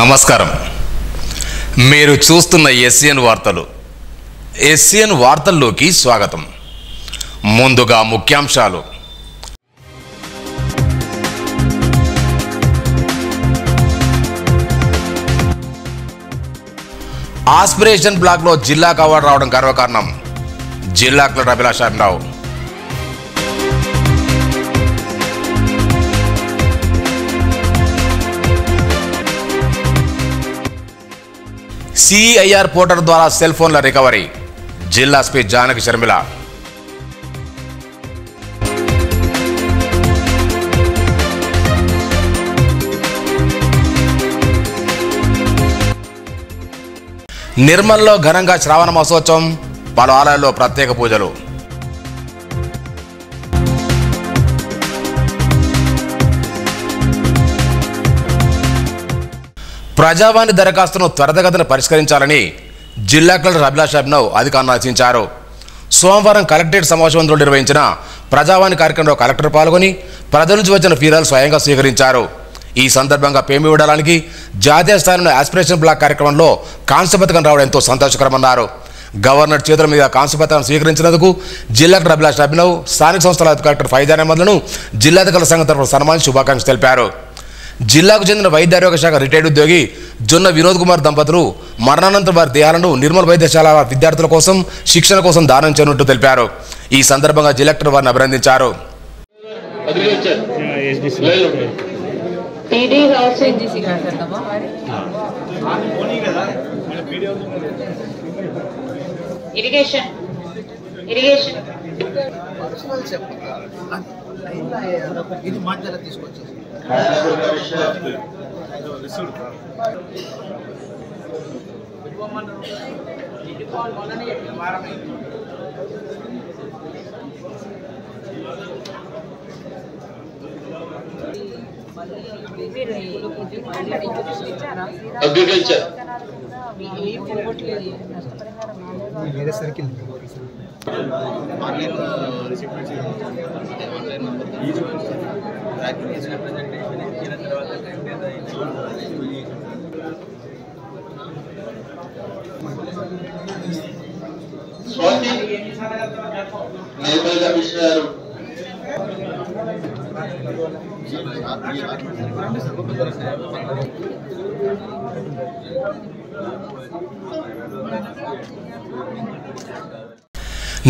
నమస్కారం. మీరు చూస్తున్న ఎస్సీఎన్ వార్తలు. ఎస్సీఎన్ వార్తల్లోకి స్వాగతం. ముందుగా ముఖ్యాంశాలు. ఆస్పిరేషన్ బ్లాక్లో జిల్లాకు అవార్డు రావడం గర్వకారణం. జిల్లా కలెక్టర్ అభిలాషరావు. సిఐఆర్ పోర్టల్ ద్వారా సెల్ ఫోన్ల రికవరీ. జిల్లా ఎస్పీ జానకి శర్మిల. నిర్మల్లో ఘనంగా శ్రావణ మహోత్సవం. పలు ఆలయాల్లో ప్రత్యేక పూజలు. ప్రజావాణి దరఖాస్తును త్వరితగతిన పరిష్కరించాలని జిల్లా కలెక్టర్ అభిలాషరావు అధికారులను ఆదేశించారు. సోమవారం కలెక్టరేట్ సమావేశంలో నిర్వహించిన ప్రజావాణి కార్యక్రమంలో కలెక్టర్ పాల్గొని ప్రజల నుంచి వచ్చిన ఫిర్యాదులు స్వయంగా స్వీకరించారు. ఈ సందర్భంగా పేమి ఇవ్వడానికి జాతీయ స్థాయిలో ఆస్పిరేషన్ బ్లాక్ కార్యక్రమంలో కాంస్య పథకం రావడం ఎంతో సంతోషకరమన్నారు. గవర్నర్ చేతుల మీద కాంస్య పథకం స్వీకరించినందుకు జిల్లా కలెక్టర్ అభిలాషరావు కలెక్టర్ స్థానిక సంస్థల కలెక్టర్ ఫైజాన్ అహ్మద్లను జిల్లాధికారుల సంఘం తరఫున సన్మానించి శుభాకాంక్షలు తెలిపారు. జిల్లాకు చెందిన వైద్య ఆరోగ్య శాఖ రిటైర్డ్ ఉద్యోగి జొన్న వినోద్ కుమార్ దంపతులు మరణానంతరం వారి దేహాలను నిర్మల్ వైద్యశాల విద్యార్థుల కోసం శిక్షణ కోసం దానం చేయనున్నట్టు తెలిపారు. ఈ సందర్భంగా జిల్లా కలెక్టర్ వారిని అభినందించారు.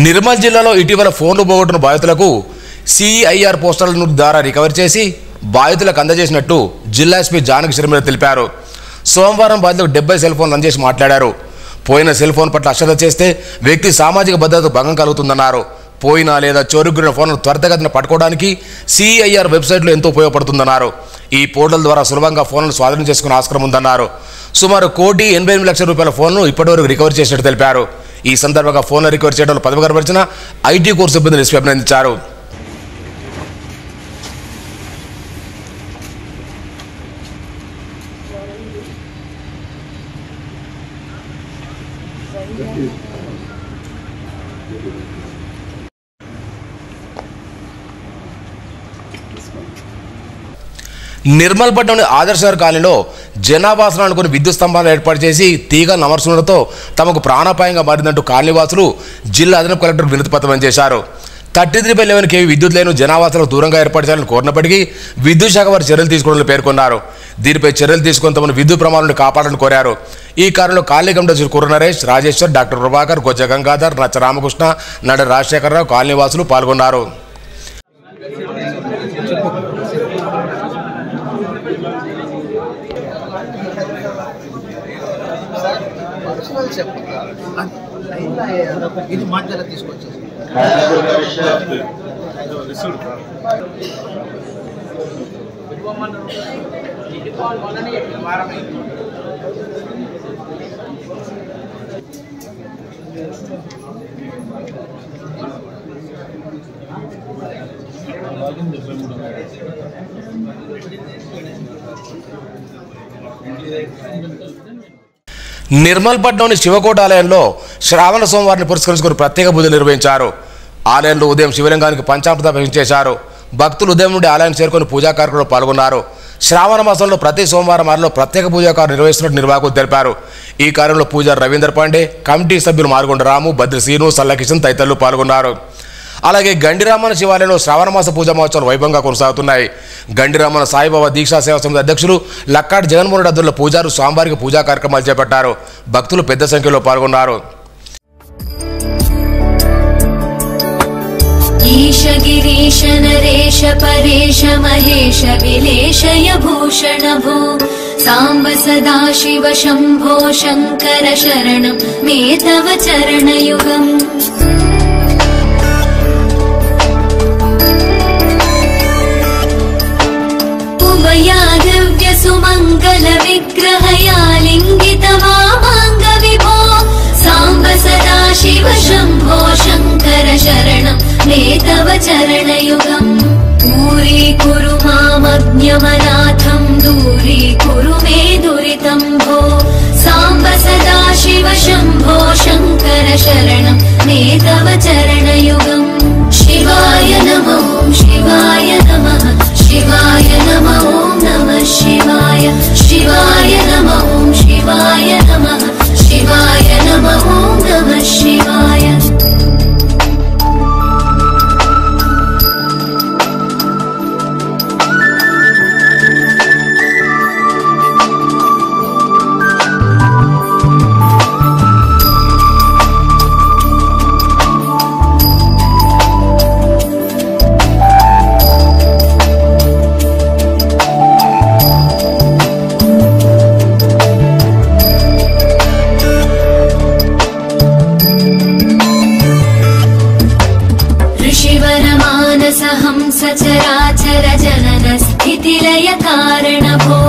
నిర్మల్ జిల్లాలో ఇటీవల ఫోన్లు పోగొట్టిన బాధితులకు సిఐఆర్ పోస్టర్ల ద్వారా రికవరీ చేసి బాధితులకు అందజేసినట్టు జిల్లా ఎస్పీ జానకి శర్మిల తెలిపారు. సోమవారం బాధితులకు 70 సెల్ ఫోన్లు అందజేసి మాట్లాడారు. పోయిన సెల్ ఫోన్ పట్ల అశ్రద్ధ చేస్తే వ్యక్తి సామాజిక భద్రతకు భంగం కలుగుతుందన్నారు. పోయిన లేదా చోరుగురిన ఫోన్ను త్వరితగతిన పట్టుకోవడానికి సిఐఆర్ వెబ్సైట్లో ఎంతో ఉపయోగపడుతుందన్నారు. ఈ పోర్టల్ ద్వారా సులభంగా ఫోన్లను స్వాధీనం చేసుకునే ఆస్కారం ఉందన్నారు. సుమారు 1,88,00,000 రూపాయల ఫోన్ను ఇప్పటివరకు రికవరీ చేసినట్టు తెలిపారు. ఈ సందర్భంగా ఫోన్లు రికవరీ చేయడంలో పదవి కనబరిచిన ఐటీ కోర్సు సిబ్బందిని ఎస్పీ అభినందించారు. నిర్మల్ పట్టణంలోని ఆదర్శనగర్ కాలనీలో జనావాసులు అనుకుని విద్యుత్ స్తంభాలు ఏర్పాటు చేసి తీగలు అమర్చడంతో తమకు ప్రాణాపాయంగా మారిందంటూ కాలనీవాసులు జిల్లా అదనపు కలెక్టర్ వినతి పత్రం చేశారు. 33/11 kV విద్యుత్ లైన్ జనావాసులకు దూరంగా ఏర్పాటు చేయాలని కోరినప్పటికీ విద్యుత్ శాఖ వారు చర్యలు తీసుకోవాలని పేర్కొన్నారు. దీనిపై చర్యలు తీసుకుని తమను విద్యుత్ ప్రమాణాల నుండి కాపాడాలని కోరారు. ఈ కారణంలో కాలనీ కమిటీ కుర్ర నరేష్, రాజేశ్వర్, డాక్టర్ ప్రభాకర్, గొజ్జ గంగాధర్, నచ్చ రామకృష్ణ, నడ రాజశేఖరరావు కాలనీవాసులు పాల్గొన్నారు. ఇది మధ్యలో తీసుకొచ్చేసి నిర్మల్ పట్టణంలోని శివకోట ఆలయంలో శ్రావణ సోమవారాన్ని పురస్కరించుకుని ప్రత్యేక పూజలు నిర్వహించారు. ఆలయంలో ఉదయం శివలింగానికి పంచామృత అభిషేకం చేశారు. భక్తులు ఉదయం నుండి ఆలయానికి చేరుకొని పూజా కార్యక్రమంలో పాల్గొన్నారు. శ్రావణ మాసంలో ప్రతి సోమవారం ఆరులో ప్రత్యేక పూజా కార్యం నిర్వహిస్తున్నట్టు నిర్వాహకులు తెలిపారు. ఈ కార్యంలో పూజారి రవీందర్ పాండే, కమిటీ సభ్యులు మారుగొండ రాము, బద్రి శ్రీను, సల్లకిషన్ తదితరులు పాల్గొన్నారు. అలాగే గండిరామన శివాలయంలో శ్రావణ మాస పూజా మహోత్సవాలు వైభవంగా కొనసాగుతున్నాయి. గండిరామన సాయిబాబా దీక్షా సేవా సమితి అధ్యక్షులు లక్కాటి జగన్మోహన్ రెడ్డి ఆధ్వర్యంలో పూజారు స్వామివారికి పూజా కార్యక్రమాలు చేపట్టారు. భక్తులు పెద్ద సంఖ్యలో పాల్గొన్నారు. ఈశ గిరీశ నరేశ పరేశ మహేశ విలేశయ భూషణ భో సాంబ సదాశివ శంభో శంకర శరణం మే తవ చరణయుగం. ఉభయా దివ్య సుమంగళ విగ్రహయా లింగిత వామాంగ విభో సాంబ సదాశివ శంభో శంకర శరణం మే తవ చరణయుగం. పూరీకురు మామజ్ఞమనాథం దూరీకురు మే దురితం భో సాంబ సదాశివ శంభో శంకర శరణం మే తవ చరణయుగం. శివాయ నమో శివాయ నమః శివాయ నమో నమః శివాయ శివాయ నమో శివాయ నమః శివాయ నమో నమః శివాయ. సచరాచర జనన స్థితిలయ కారణ భో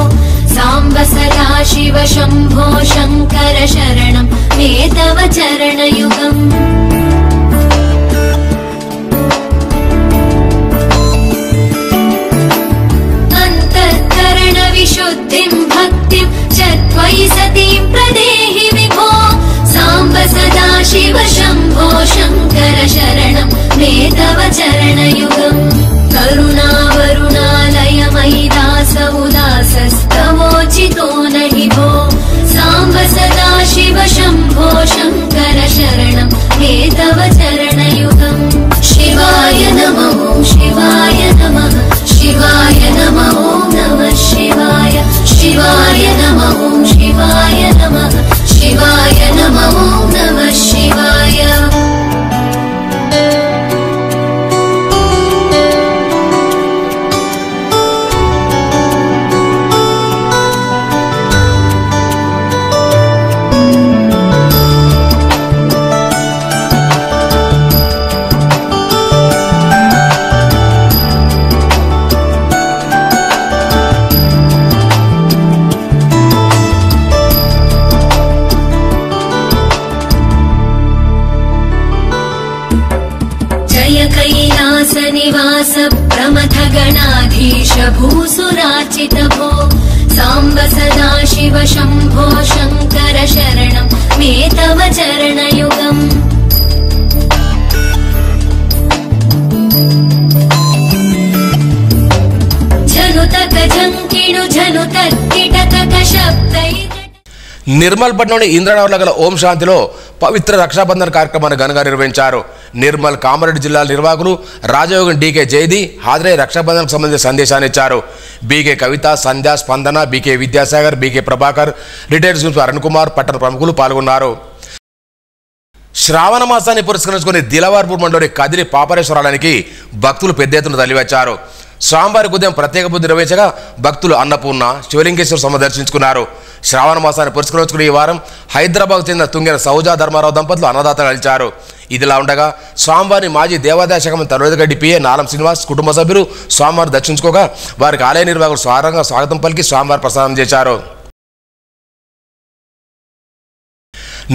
సాంబ సదాశివ శంభో శంకర శరణం మే తవ చరణయుగం. అంతఃకరణ విశుద్ధిం భక్తిం చ త్వయి సతీం ప్రదేహి విభో సాంబ సదాశివ శంభో శంకర శరణం మే తవ చరణయుగం. కరుణావరుణాలయమయి దాస ఉదాసస్తవోచితో నహి భో సాంబ సదాశివ శంభో శంకర శరణం మే తవ చరణయుగం. శివాయ నమో శివాయ నమః శివాయ నమో నమః శివాయ శివాయ నమో శివాయ నమః శివాయ నమో నమః శివాయ. నివాస ప్రమథ గణాధీశ భూసురాచిత భో సాంబ సదాశివ శంభో శంకర శరణం మే తవ చరణయుగం. జనుతక జంకిణు జనుత కిటక శబ్దై. నిర్మల్పట్నంలోని ఇంద్రనగర్లో గల ఓం శాంతిలో పవిత్ర రక్షాబంధన్ కార్యక్రమాన్ని ఘనంగా నిర్వహించారు. నిర్మల్, కామారెడ్డి జిల్లాల నిర్వాహకులు రాజయోగం డీకే జైది హాజరై రక్షాబంధన్కు సంబంధించిన సందేశాన్ని ఇచ్చారు. BK Kavitha, Sandhya, Spandana, B K Vidyasagar, B K Prabhakar, retired inspector Arun Kumar, పట్టణ ప్రముఖులు పాల్గొన్నారు. శ్రావణ మాసాన్ని పురస్కరించుకుని దిలవార్పూర్ మండలి కదిరి పాపరేశ్వరాలయానికి భక్తులు పెద్ద ఎత్తున తరలివచ్చారు. స్వామివారికి ఉదయం ప్రత్యేక పూజ నిర్వహించగా భక్తులు అన్నపూర్ణ, శివలింగేశ్వర స్వామి దర్శించుకున్నారు. శ్రావణ మాసాన్ని పురస్కరించుకుని ఈ వారం హైదరాబాద్ చెందిన తుంగెన సౌజా ధర్మారావు దంపతులు అన్నదాతలు నిలిచారు. ఇదిలా ఉండగా స్వామివారిని మాజీ దేవాదాయ శాఖ మంత్రి తలవేదగడ్డి పిఏ నాలం శ్రీనివాస్ కుటుంబ సభ్యులు స్వామివారిని దర్శించుకోగా వారికి ఆలయ నిర్వాహకులు స్వాగతంగా స్వాగతం పలికి స్వామివారి ప్రసాదం చేశారు.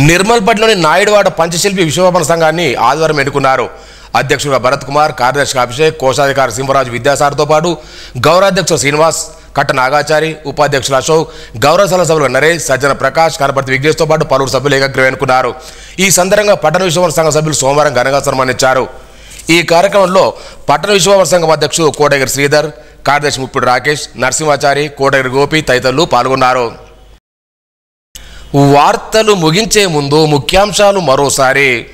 నిర్మల్పట్నంలోని నాయుడువాడ పంచశిల్పి విశ్వవ్యాపార సంఘాన్ని ఆదివారం ఎన్నుకున్నారు. అధ్యక్షుడిగా భరత్ కుమార్, కార్యదర్శిగా అభిషేక్, కోశాధికారి సింహరాజు విద్యాసాగర్తో పాటు గౌరవాధ్యక్షుడు శ్రీనివాస్, కట్ట నాగాచారి, ఉపాధ్యక్షులు అశోక్, గౌరవ సభ్యులు నరేష్, సజ్జన ప్రకాష్, కనపర్తి విఘ్నేష్తో పాటు పలువురు సభ్యులు ఏకగ్రీవం ఎన్నుకున్నారు. ఈ సందర్భంగా పట్టణ విశ్వవ్యాపార సంఘ సభ్యులు సోమవారం ఘనంగా సన్మానించారు. ఈ కార్యక్రమంలో పట్టణ విశ్వవ్యాపార సంఘం అధ్యక్షుడు కోటగిరి శ్రీధర్, కార్యదర్శి ముప్పిడి రాకేష్, నరసింహాచారి, కోటగిరి గోపి తదితరులు పాల్గొన్నారు. వార్తలు ముగించే ముందు ముఖ్యాంశాలు మరోసారి.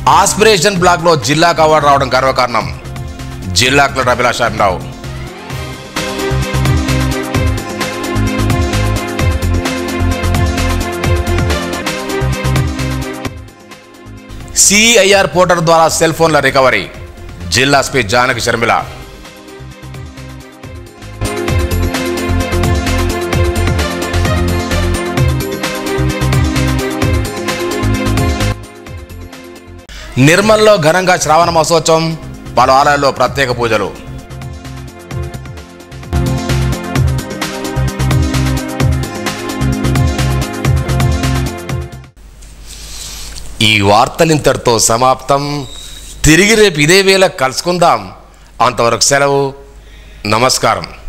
ఆస్పిరేషన్ బ్లాక్లో జిల్లాకు అవార్డు రావడం గర్వకారణం. జిల్లా కలెక్టర్ అభిలాషరావు. సిఐఆర్ పోర్టల్ ద్వారా సెల్ ఫోన్ల రికవరీ. జిల్లా ఎస్పీ జానకి శర్మిల. నిర్మల్లో ఘనంగా శ్రావణ మహోత్సవం, పలు ఆలయాల్లో ప్రత్యేక పూజలు. ఈ వార్తలింతటితో సమాప్తం. తిరిగి రేపు ఇదే వేళ కలుసుకుందాం. అంతవరకు సెలవు. నమస్కారం.